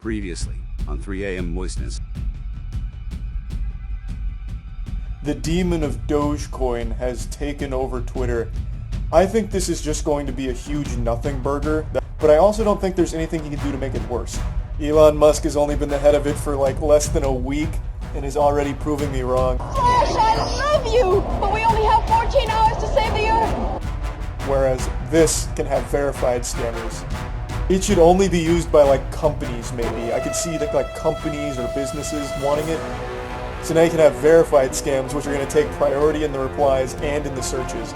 Previously, on 3 a.m. Moistness. The demon of Dogecoin has taken over Twitter. I think this is just going to be a huge nothing burger, but I also don't think there's anything he can do to make it worse. Elon Musk has only been the head of it for like less than a week and is already proving me wrong. Flash, I love you, but we only have 14 hours to save the Earth. Whereas this can have verified scammers. It should only be used by like companies maybe. I could see that like companies or businesses wanting it. So now you can have verified scams which are going to take priority in the replies and in the searches.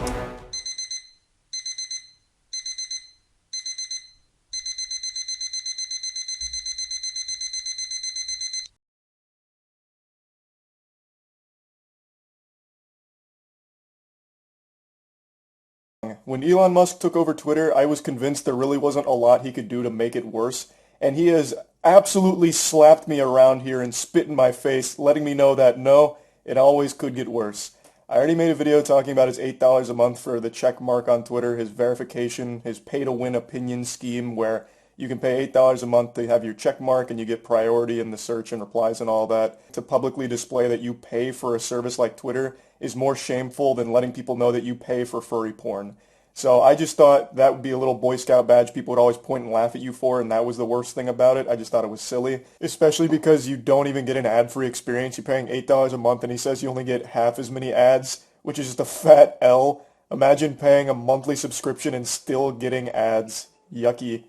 When Elon Musk took over Twitter, I was convinced there really wasn't a lot he could do to make it worse, and he has absolutely slapped me around here and spit in my face, letting me know that no, it always could get worse. I already made a video talking about his $8 a month for the check mark on Twitter, his verification, his pay-to-win opinion scheme where you can pay $8 a month to have your check mark and you get priority in the search and replies and all that. To publicly display that you pay for a service like Twitter is more shameful than letting people know that you pay for furry porn. So I just thought that would be a little Boy Scout badge people would always point and laugh at you for, and that was the worst thing about it. I just thought it was silly, especially because you don't even get an ad-free experience. You're paying $8 a month, and he says you only get half as many ads, which is just a fat L. Imagine paying a monthly subscription and still getting ads. Yucky.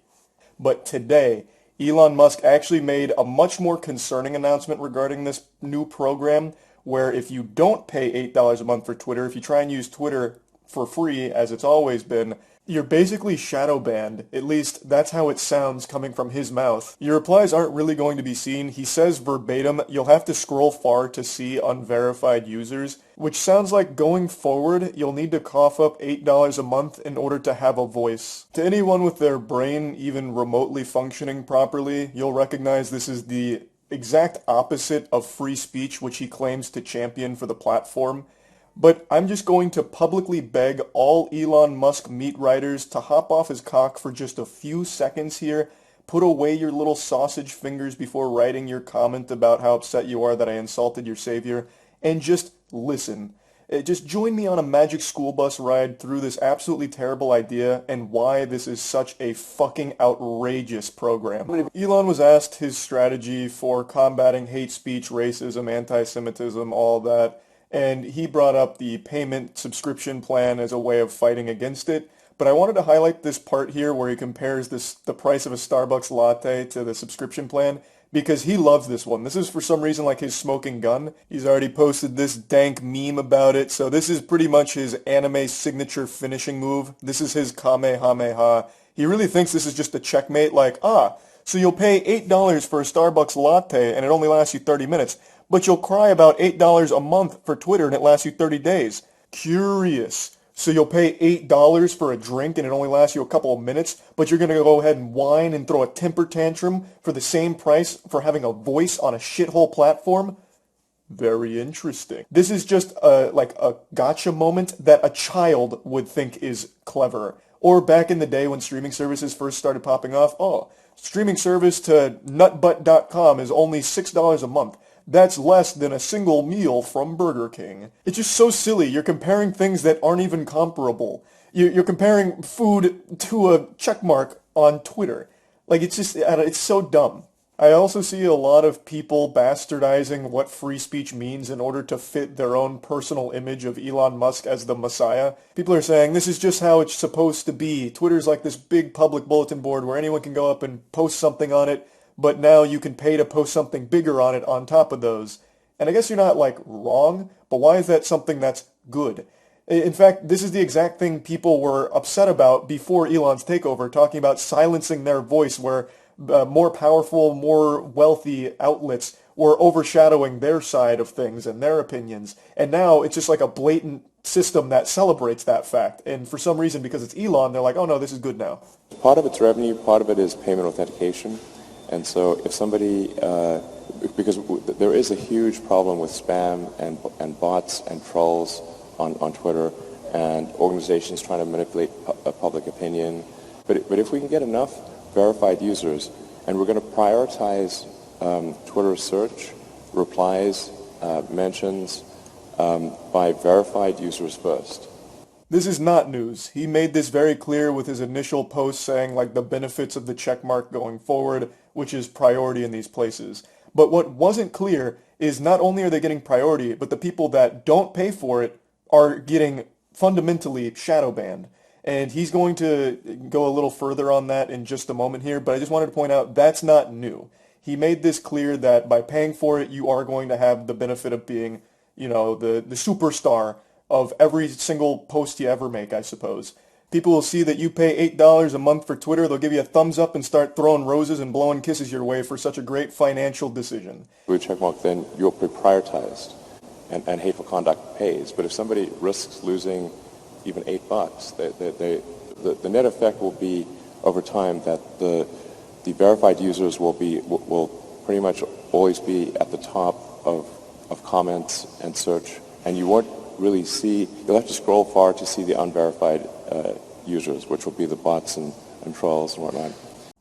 But today, Elon Musk actually made a much more concerning announcement regarding this new program, where if you don't pay $8 a month for Twitter, if you try and use Twitter for free, as it's always been, you're basically shadow banned. At least that's how it sounds coming from his mouth. Your replies aren't really going to be seen. He says verbatim, you'll have to scroll far to see unverified users, which sounds like going forward, you'll need to cough up $8 a month in order to have a voice. To anyone with their brain even remotely functioning properly, you'll recognize this is the exact opposite of free speech, which he claims to champion for the platform. But I'm just going to publicly beg all Elon Musk meat riders to hop off his cock for just a few seconds here, put away your little sausage fingers before writing your comment about how upset you are that I insulted your savior, and just listen. Just join me on a magic school bus ride through this absolutely terrible idea and why this is such a fucking outrageous program. Elon was asked his strategy for combating hate speech, racism, anti-Semitism, all that. And he brought up the payment subscription plan as a way of fighting against it. But I wanted to highlight this part here where he compares the price of a Starbucks latte to the subscription plan because he loves this one. This is for some reason like his smoking gun. He's already posted this dank meme about it. So this is pretty much his anime signature finishing move. This is his Kamehameha. He really thinks this is just a checkmate like, so you'll pay $8 for a Starbucks latte and it only lasts you 30 minutes. But you'll cry about $8 a month for Twitter and it lasts you 30 days. Curious. So you'll pay $8 for a drink and it only lasts you a couple of minutes, but you're going to go ahead and whine and throw a temper tantrum for the same price for having a voice on a shithole platform? Very interesting. This is just like a gotcha moment that a child would think is clever. Or back in the day when streaming services first started popping off, streaming service to nutbutt.com is only $6 a month. That's less than a single meal from Burger King. It's just so silly. You're comparing things that aren't even comparable. You're comparing food to a checkmark on Twitter. Like, it's so dumb. I also see a lot of people bastardizing what free speech means in order to fit their own personal image of Elon Musk as the Messiah. People are saying, this is just how it's supposed to be. Twitter's like this big public bulletin board where anyone can go up and post something on it, but now you can pay to post something bigger on it on top of those. And I guess you're not, like, wrong, but why is that something that's good? In fact, this is the exact thing people were upset about before Elon's takeover, talking about silencing their voice where more powerful, more wealthy outlets were overshadowing their side of things and their opinions. And now it's just like a blatant system that celebrates that fact. And for some reason, because it's Elon, they're like, oh no, this is good now. Part of it's revenue, part of it is payment authentication. And so if somebody, because there is a huge problem with spam and bots and trolls on Twitter and organizations trying to manipulate public opinion. But if we can get enough verified users And we're going to prioritize Twitter search, replies, mentions by verified users first. This is not news. He made this very clear with his initial post saying like the benefits of the checkmark going forward, which is priority in these places. But what wasn't clear is not only are they getting priority, but the people that don't pay for it are getting fundamentally shadow banned. And he's going to go a little further on that in just a moment here, but I just wanted to point out that's not new. He made this clear that by paying for it, you are going to have the benefit of being, you know, the superstar of every single post you ever make, I suppose. People will see that you pay $8 a month for Twitter, they'll give you a thumbs up and start throwing roses and blowing kisses your way for such a great financial decision. With a checkmark, then you're prioritized, and hateful conduct pays. But if somebody risks losing even $8, the net effect will be over time that the verified users will pretty much always be at the top of comments and search, and you won't really see, you'll have to scroll far to see the unverified users, which will be the bots and trolls and whatnot.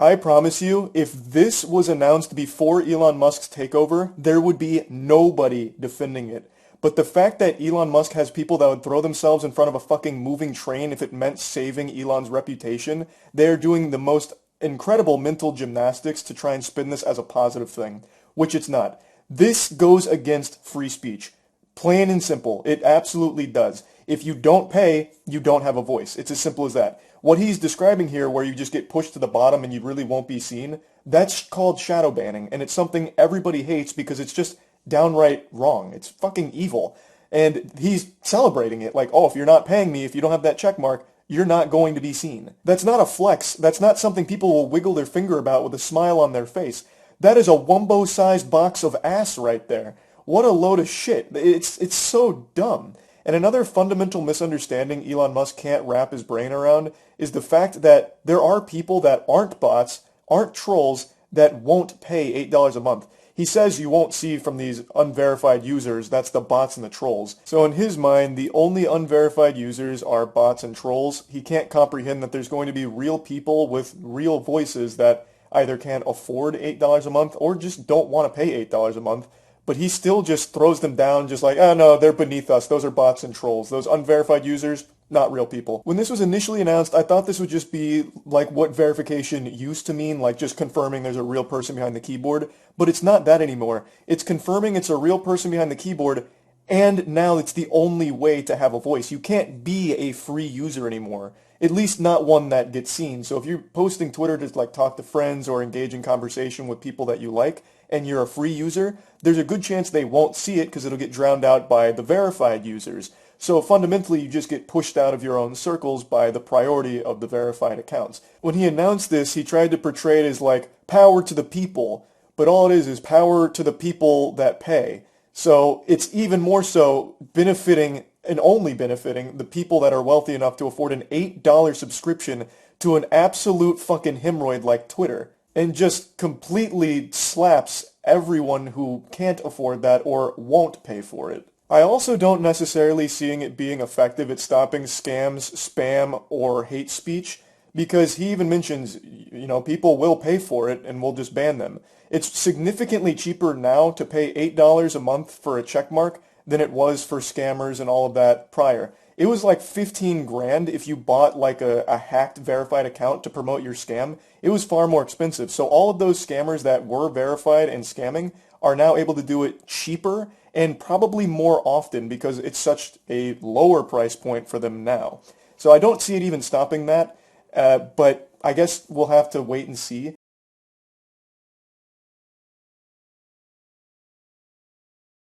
I promise you, if this was announced before Elon Musk's takeover, there would be nobody defending it. But the fact that Elon Musk has people that would throw themselves in front of a fucking moving train if it meant saving Elon's reputation, they're doing the most incredible mental gymnastics to try and spin this as a positive thing, which it's not. This goes against free speech. Plain and simple. It absolutely does. If you don't pay, you don't have a voice. It's as simple as that. What he's describing here, where you just get pushed to the bottom and you really won't be seen, that's called shadow banning, and it's something everybody hates because it's just downright wrong. It's fucking evil. And he's celebrating it like, oh, if you're not paying me, if you don't have that check mark, you're not going to be seen. That's not a flex. That's not something people will wiggle their finger about with a smile on their face. That is a Wumbo-sized box of ass right there. What a load of shit. It's so dumb. And another fundamental misunderstanding Elon Musk can't wrap his brain around is the fact that there are people that aren't bots, aren't trolls, that won't pay $8 a month. He says you won't see from these unverified users, that's the bots and the trolls. So in his mind, the only unverified users are bots and trolls. He can't comprehend that there's going to be real people with real voices that either can't afford $8 a month or just don't want to pay $8 a month. But he still just throws them down just like, oh no, they're beneath us. Those are bots and trolls. Those unverified users, not real people. When this was initially announced, I thought this would just be like what verification used to mean, like just confirming there's a real person behind the keyboard. But it's not that anymore. It's confirming it's a real person behind the keyboard, and now it's the only way to have a voice. You can't be a free user anymore. At least not one that gets seen. So if you're posting Twitter to like talk to friends or engage in conversation with people that you like, and you're a free user, there's a good chance they won't see it because it'll get drowned out by the verified users. So fundamentally, you just get pushed out of your own circles by the priority of the verified accounts. When he announced this, he tried to portray it as like power to the people, but all it is power to the people that pay. So it's even more so benefiting and only benefiting the people that are wealthy enough to afford an $8 subscription to an absolute fucking hemorrhoid like Twitter, and just completely slaps everyone who can't afford that or won't pay for it. I also don't necessarily seeing it being effective at stopping scams, spam, or hate speech, because he even mentions, you know, people will pay for it and we'll just ban them. It's significantly cheaper now to pay $8 a month for a checkmark than it was for scammers and all of that prior. It was like 15 grand if you bought like a hacked verified account to promote your scam. It was far more expensive. So all of those scammers that were verified and scamming are now able to do it cheaper and probably more often because it's such a lower price point for them now. So I don't see it even stopping that, but I guess we'll have to wait and see.